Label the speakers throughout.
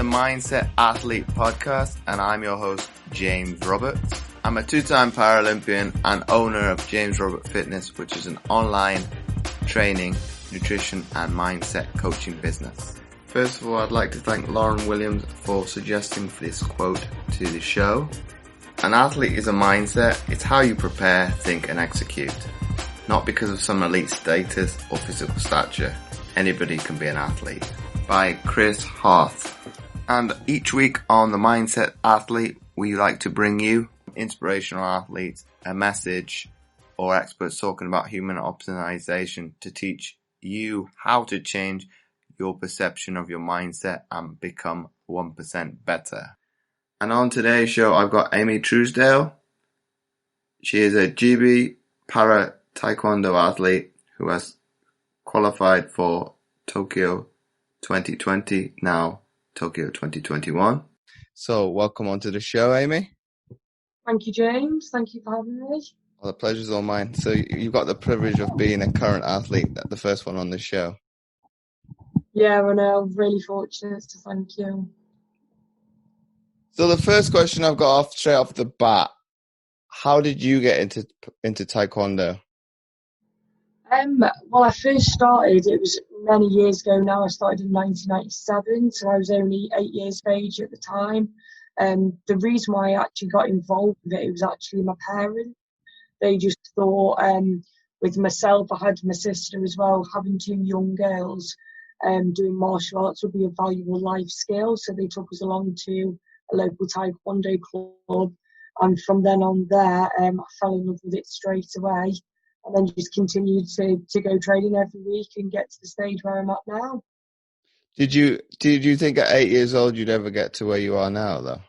Speaker 1: the Mindset Athlete podcast, and I'm your host, James Roberts. I'm a two-time Paralympian and owner of James Robert Fitness, which is an online training, nutrition and mindset coaching business. First of all, I'd like to thank Lauren Williams for suggesting this quote to the show. An athlete is a mindset. It's how you prepare, think and execute. Not because of some elite status or physical stature. Anybody can be an athlete. By Chris Harth. And each week on the Mindset Athlete, we like to bring you inspirational athletes, a message, or experts talking about human optimization to teach you how to change your perception of your mindset and become 1% better. And on today's show, I've got Amy Truesdale. She is a GB Para-Taekwondo athlete who has qualified for Tokyo 2020, now Tokyo 2021. So welcome onto the show, Amy.
Speaker 2: Thank you, James. Thank you for having me.
Speaker 1: Well, the pleasure's all mine. So you've got the privilege of being a current athlete, the first one on the show.
Speaker 2: Yeah, I know. I'm really fortunate, so thank you.
Speaker 1: So the first question I've got straight off the bat, how did you get into Taekwondo?
Speaker 2: Well, I first started, it was many years ago now. I started in 1997, so I was only 8 years of age at the time. The reason why I actually got involved with it was actually my parents. They just thought, with myself, I had my sister as well, having two young girls, doing martial arts would be a valuable life skill. So they took us along to a local Taekwondo club. And from then on there, I fell in love with it straight away. And then just continued to go training every week and get to the stage where I'm at now.
Speaker 1: Did you think at 8 years old you'd ever get to where you are now, though?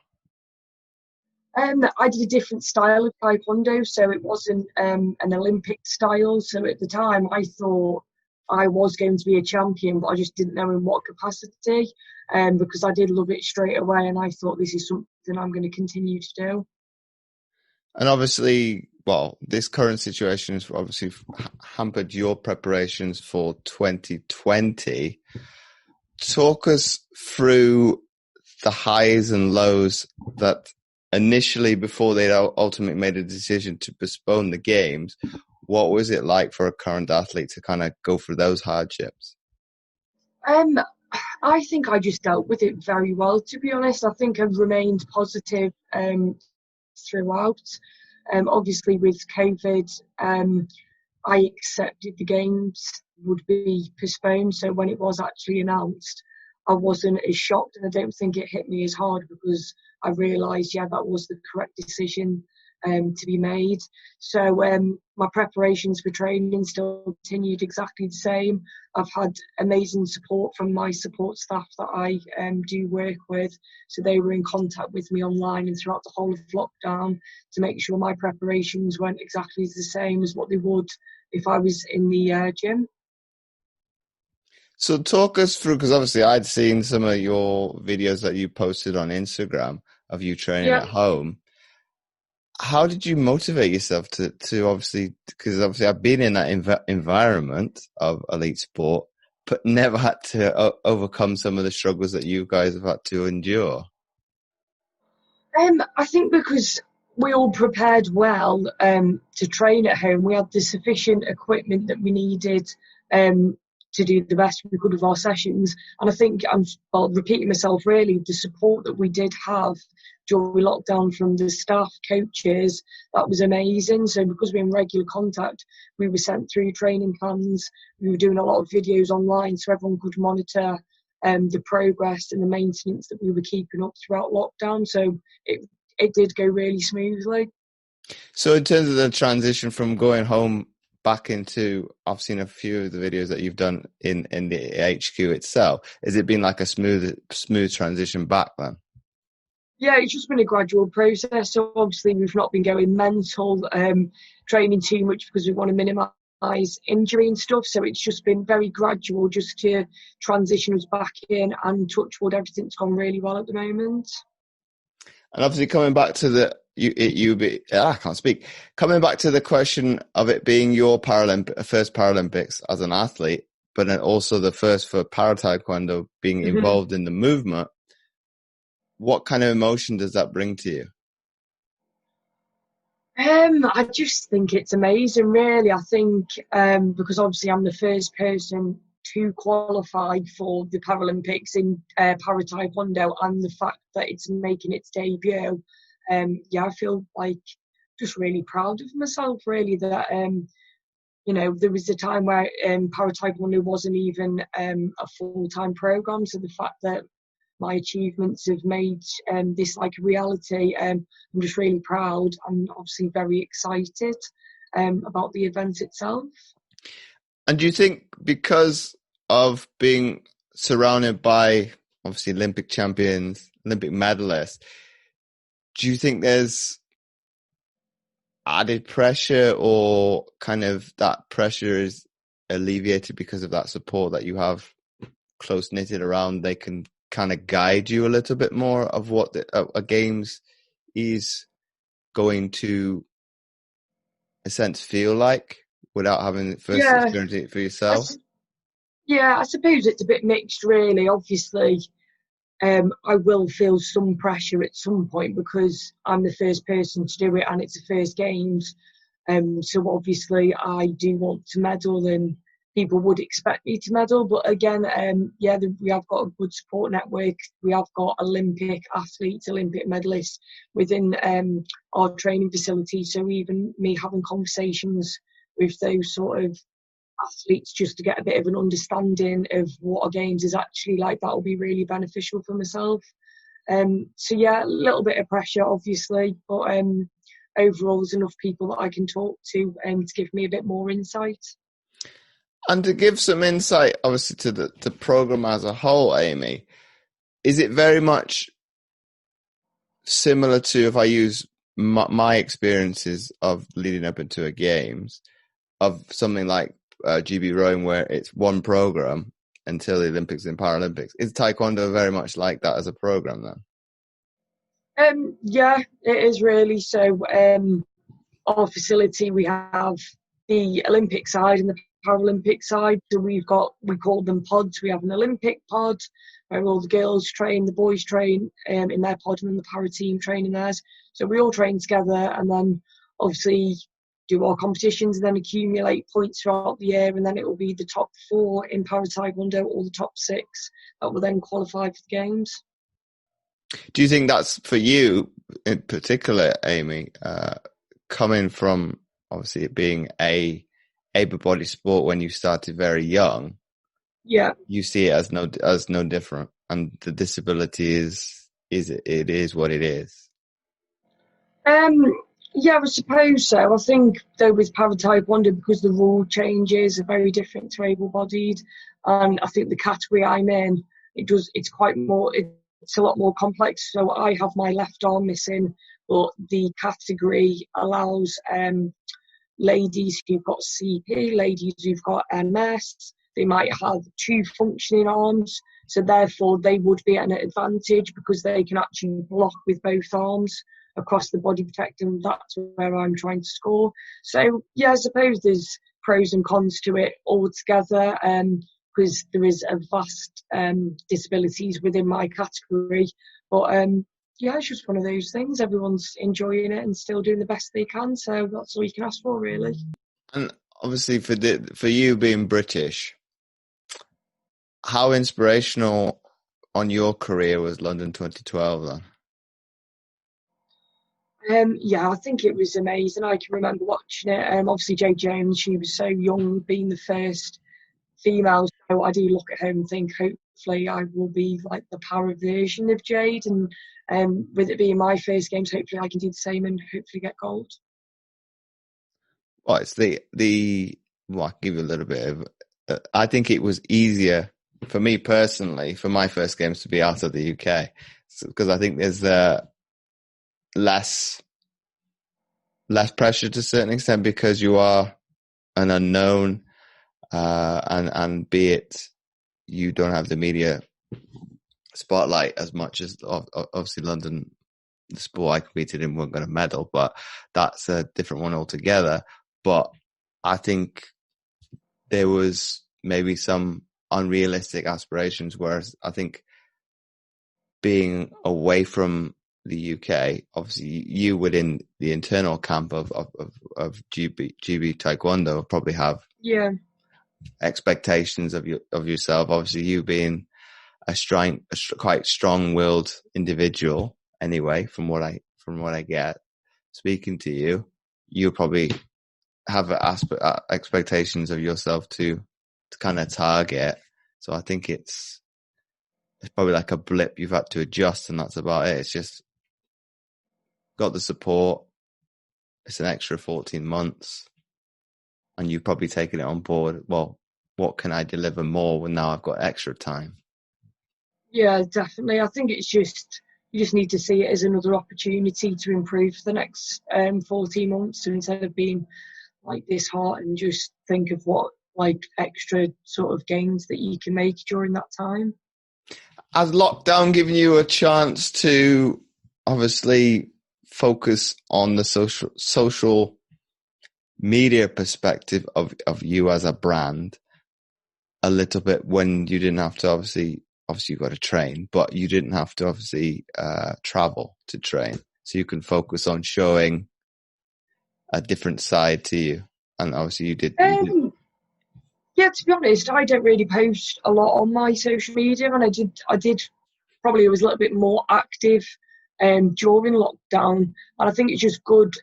Speaker 2: I did a different style of Taekwondo, so it wasn't an Olympic style. So at the time, I thought I was going to be a champion, but I just didn't know in what capacity. Because I did love it straight away, and I thought this is something I'm going to continue to do.
Speaker 1: And obviously, well, this current situation has obviously hampered your preparations for 2020. Talk us through the highs and lows that initially, before they ultimately made a decision to postpone the games, what was it like for a current athlete to kind of go through those hardships?
Speaker 2: I think I just dealt with it very well, to be honest. I think I've remained positive throughout. Obviously with COVID, I accepted the games would be postponed. So when it was actually announced, I wasn't as shocked, and I don't think it hit me as hard because I realised, that was the correct decision to be made. So my preparations for training still continued exactly the same. I've had amazing support from my support staff that I do work with. So they were in contact with me online and throughout the whole of lockdown to make sure my preparations went exactly the same as what they would if I was in the gym.
Speaker 1: So talk us through, because obviously I'd seen some of your videos that you posted on Instagram of you training at home. How did you motivate yourself to obviously, because obviously I've been in that environment of elite sport, but never had to overcome some of the struggles that you guys have had to endure?
Speaker 2: I think because we all prepared well to train at home. We had the sufficient equipment that we needed to do the best we could with our sessions. And I think I'm repeating myself really, the support that we did have during lockdown from the staff, coaches, that was amazing. So because we're in regular contact, we were sent through training plans, we were doing a lot of videos online so everyone could monitor the progress and the maintenance that we were keeping up throughout lockdown. So it did go really smoothly.
Speaker 1: So in terms of the transition from going home back into, I've seen a few of the videos that you've done in the HQ itself. Has it been like a smooth transition back then?
Speaker 2: Yeah, it's just been a gradual process. So obviously we've not been going mental training too much because we want to minimise injury and stuff. So it's just been very gradual just to transition us back in, and touch wood, everything's gone really well at the moment.
Speaker 1: And obviously coming back to I can't speak. Coming back to the question of it being your first Paralympics as an athlete, but then also the first for Para-Taekwondo being involved in the movement, what kind of emotion does that bring to you?
Speaker 2: I just think it's amazing, really. I think because obviously I'm the first person to qualify for the Paralympics in Para-Taekwondo, and the fact that it's making its debut, I feel like just really proud of myself, really, that there was a time where Para-Taekwondo wasn't even a full-time program, so the fact that my achievements have made this like a reality. I'm just really proud and obviously very excited about the event itself.
Speaker 1: And do you think because of being surrounded by obviously Olympic champions, Olympic medalists, do you think there's added pressure, or kind of that pressure is alleviated because of that support that you have close knitted around? They can kind of guide you a little bit more of what a games is going to, a sense, feel like, without having first experienced it for yourself.
Speaker 2: I suppose it's a bit mixed, really. Obviously, I will feel some pressure at some point because I'm the first person to do it and it's the first games. So obviously I do want to medal, and people would expect me to medal. But again, we have got a good support network. We have got Olympic athletes, Olympic medalists within our training facility. So even me having conversations with those sort of athletes just to get a bit of an understanding of what a games is actually like, that will be really beneficial for myself. A little bit of pressure obviously, but overall there's enough people that I can talk to give me a bit more insight.
Speaker 1: And to give some insight obviously to the program as a whole, Amy, is it very much similar to, if I use my experiences of leading up into a games, of something like GB rowing, where it's one program until the Olympics and Paralympics? Is Taekwondo very much like that as a program then?
Speaker 2: It is really. So our facility, we have the Olympic side and the Paralympic side. So we call them pods. We have an Olympic pod where all the girls train, the boys train in their pod, and then the para team train in theirs. So we all train together, and then obviously do our competitions and then accumulate points throughout the year, and then it will be the top 4 in Para-Taekwondo or the top 6 that will then qualify for the games.
Speaker 1: Do you think that's, for you in particular, Amy, coming from obviously it being a able-bodied sport when you started very young, you see it as no different, and the disability is what it is?
Speaker 2: I suppose so. I think though with Para-Taekwondo, because the rule changes are very different to able-bodied, and I think the category I'm in, it's a lot more complex. So I have my left arm missing, but the category allows ladies who've got CP, ladies who've got MS, they might have 2 functioning arms, so therefore they would be at an advantage because they can actually block with both arms across the body, protecting. That's where I'm trying to score. So I suppose there's pros and cons to it all together, because there is a vast disabilities within my category. But it's just one of those things. Everyone's enjoying it and still doing the best they can, so that's all you can ask for, really.
Speaker 1: And obviously for you being British, how inspirational on your career was London 2012 then?
Speaker 2: I think it was amazing. I can remember watching it. Obviously, Jade Jones, she was so young, being the first female. So I do look at her and think, hopefully, I will be like the para version of Jade. And with it being my first games, hopefully, I can do the same and hopefully get gold.
Speaker 1: Well, it's I'll give you a little bit of. I think it was easier for me personally for my first games to be out of the UK, because I think there's less pressure to a certain extent because you are an unknown, and be it you don't have the media spotlight as much as obviously London, the sport I competed in, weren't going to medal, but that's a different one altogether. But I think there was maybe some unrealistic aspirations, whereas I think being away from the UK, obviously you within the internal camp of GB Taekwondo probably have expectations of yourself. Obviously, you being quite strong-willed individual, anyway, from what I get, speaking to you, you probably have expectations of yourself to kind of target. So I think it's probably like a blip you've had to adjust, and that's about it. It's just got the support. It's an extra 14 months, and you've probably taken it on board. Well, what can I deliver more when now I've got extra time?
Speaker 2: Yeah, definitely. I think it's just, you just need to see it as another opportunity to improve for the next 14 months. So instead of being like disheartened, just think of what like extra sort of gains that you can make during that time.
Speaker 1: Has lockdown given you a chance to obviously focus on the social media perspective of you as a brand a little bit, when you didn't have to obviously you got to train, but you didn't have to obviously travel to train, so you can focus on showing a different side to you? And obviously you did.
Speaker 2: Yeah, to be honest, I don't really post a lot on my social media, and I did probably was a little bit more active during lockdown, and I think it's just good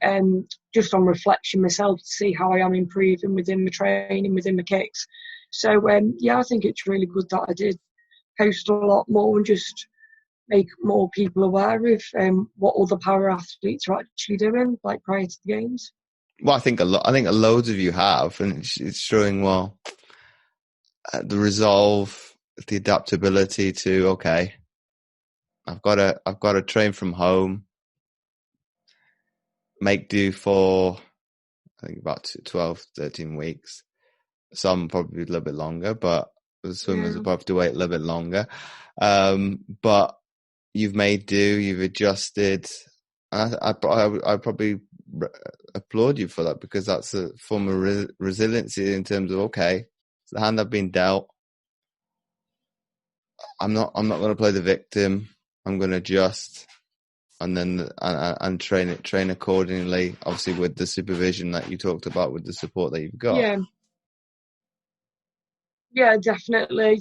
Speaker 2: just on reflection myself to see how I am improving within my training, within my kicks. So yeah, I think it's really good that I did post a lot more and just make more people aware of what other para athletes are actually doing, like prior to the games.
Speaker 1: Well, I think loads of you have, and it's showing the resolve, the adaptability to, okay, I've got to train from home, make do for, I think, about 12, 13 weeks. Some probably a little bit longer, but the swimmers will probably have to wait a little bit longer. But you've made do, you've adjusted. I probably applaud you for that, because that's a form of resiliency in terms of, okay, it's the hand I've been dealt. I'm not going to play the victim. I'm going to adjust, and then and train accordingly. Obviously, with the supervision that you talked about, with the support that you've got.
Speaker 2: Yeah, definitely.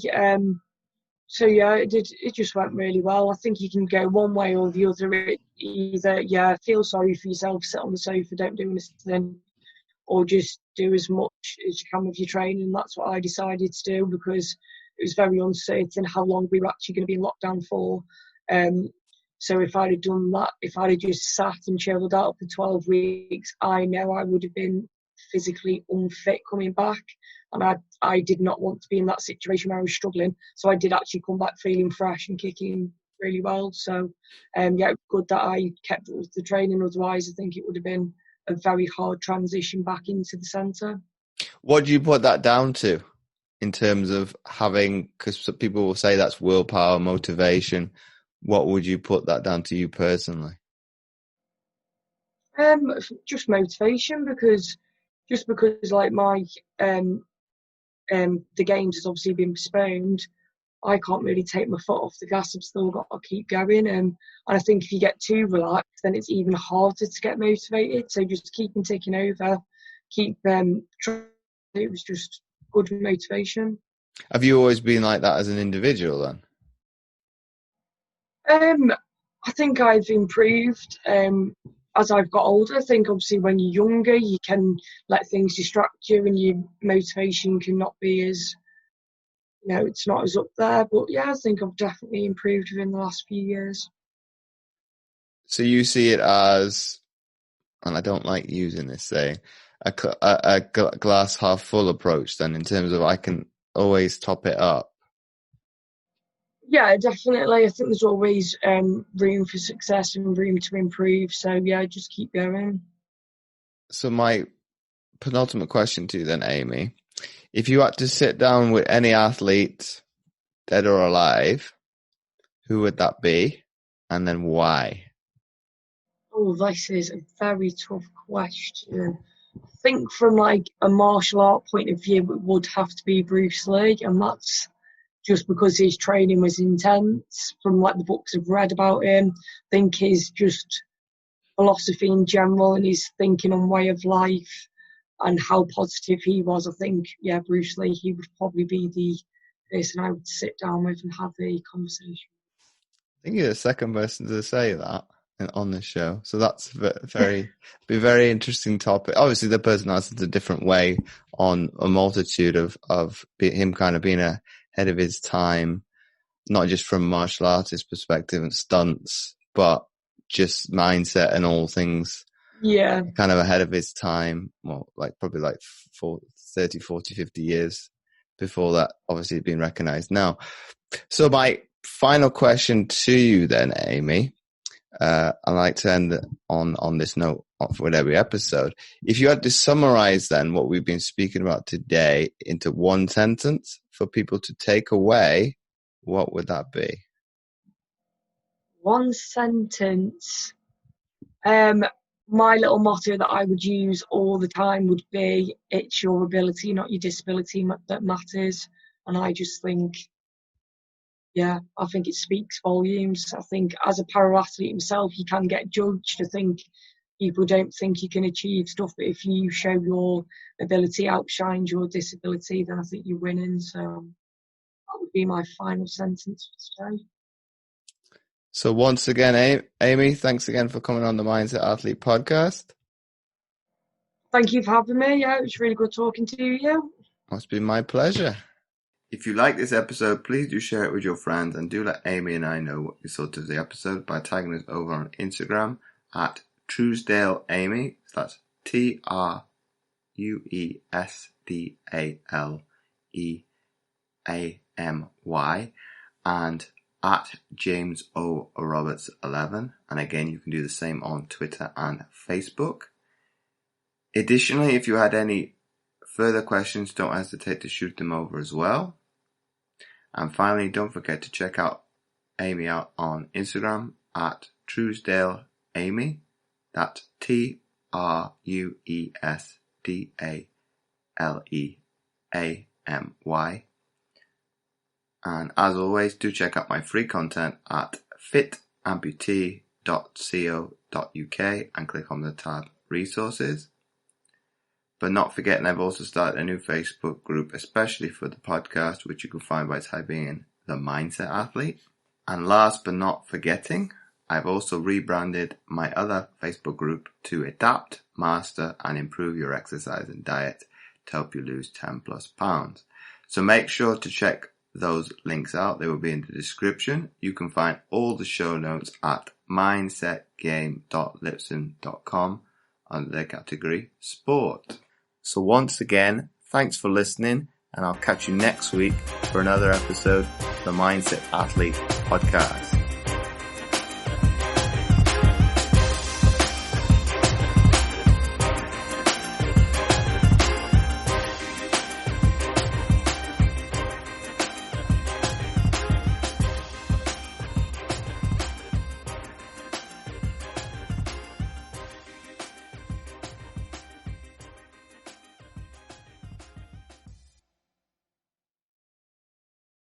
Speaker 2: So yeah, it just went really well. I think you can go one way or the other. Either feel sorry for yourself, sit on the sofa, don't do anything, or just do as much as you can with your training. That's what I decided to do, because it was very uncertain how long we were actually going to be in lockdown for. So if I'd have done that, if I'd have just sat and chilled out for 12 weeks, I know I would have been physically unfit coming back. And I did not want to be in that situation where I was struggling. So I did actually come back feeling fresh and kicking really well. So yeah, good that I kept up with the training. Otherwise, I think it would have been a very hard transition back into the centre.
Speaker 1: What do you put that down to in terms of having, because people will say that's willpower, motivation. What would you put that down to you personally?
Speaker 2: Just motivation, because like my the games has obviously been postponed. I can't really take my foot off the gas. I've still got to keep going. And I think if you get too relaxed, then it's even harder to get motivated. So just keeping ticking over, keep trying. It was just good motivation.
Speaker 1: Have you always been like that as an individual then?
Speaker 2: I think I've improved as I've got older. I think obviously when you're younger, you can let things distract you, and your motivation cannot be as, it's not as up there. But yeah, I think I've definitely improved within the last few years.
Speaker 1: So you see it as, and I don't like using this saying, a glass half full approach then, in terms of I can always top it up.
Speaker 2: Yeah, definitely. I think there's always room for success and room to improve. So yeah, just keep going. So
Speaker 1: my penultimate question to you then, Amy, if you had to sit down with any athlete, dead or alive, who would that be, and then why?
Speaker 2: Oh, this is a very tough question. I think from like a martial art point of view, it would have to be Bruce Lee, and that's just because his training was intense from like the books I've read about him. I think his just philosophy in general and his thinking on way of life and how positive he was. I think, yeah, Bruce Lee, he would probably be the person I would sit down with and have a conversation.
Speaker 1: I think you're the second person to say that on this show. So that's be a very interesting topic. Obviously, the person answers a different way on a multitude of him kind of being ahead of his time, not just from martial artist perspective and stunts, but just mindset and all things.
Speaker 2: Yeah.
Speaker 1: Kind of ahead of his time. Well, probably 30, 40, 50 years before that obviously had been recognized now. So my final question to you then, Amy, I like to end on this note with every episode. If you had to summarize then what we've been speaking about today into one sentence for people to take away, what would that be?
Speaker 2: One sentence. My little motto that I would use all the time would be, it's your ability, not your disability that matters. And I just think, yeah, I think it speaks volumes. I think as a para-athlete himself, you can get judged. I think people don't think you can achieve stuff, but if you show your ability outshines your disability, then I think you're winning. So that would be my final sentence for today.
Speaker 1: So once again, Amy, thanks again for coming on the Mindset Athlete podcast.
Speaker 2: Thank you for having me. Yeah, it was really good talking to you.
Speaker 1: It's been my pleasure. If you like this episode, please do share it with your friends and do let Amy and I know what you thought of the episode by tagging us over on Instagram at Truesdale Amy. That's TruesdaleAmy and at James O. Roberts 11. And again, you can do the same on Twitter and Facebook. Additionally, if you had any further questions, don't hesitate to shoot them over as well. And finally, don't forget to check out Amy out on Instagram at Truesdale Amy. That's TruesdaleAmy. And as always, do check out my free content at fitamputee.co.uk and click on the tab Resources. But not forgetting, I've also started a new Facebook group, especially for the podcast, which you can find by typing in The Mindset Athlete. And last but not forgetting, I've also rebranded my other Facebook group to Adapt, Master and Improve Your Exercise and Diet to help you lose 10 plus pounds. So make sure to check those links out. They will be in the description. You can find all the show notes at mindsetgame.lipson.com under the category Sport. So once again, thanks for listening, and I'll catch you next week for another episode of the Mindset Athlete podcast.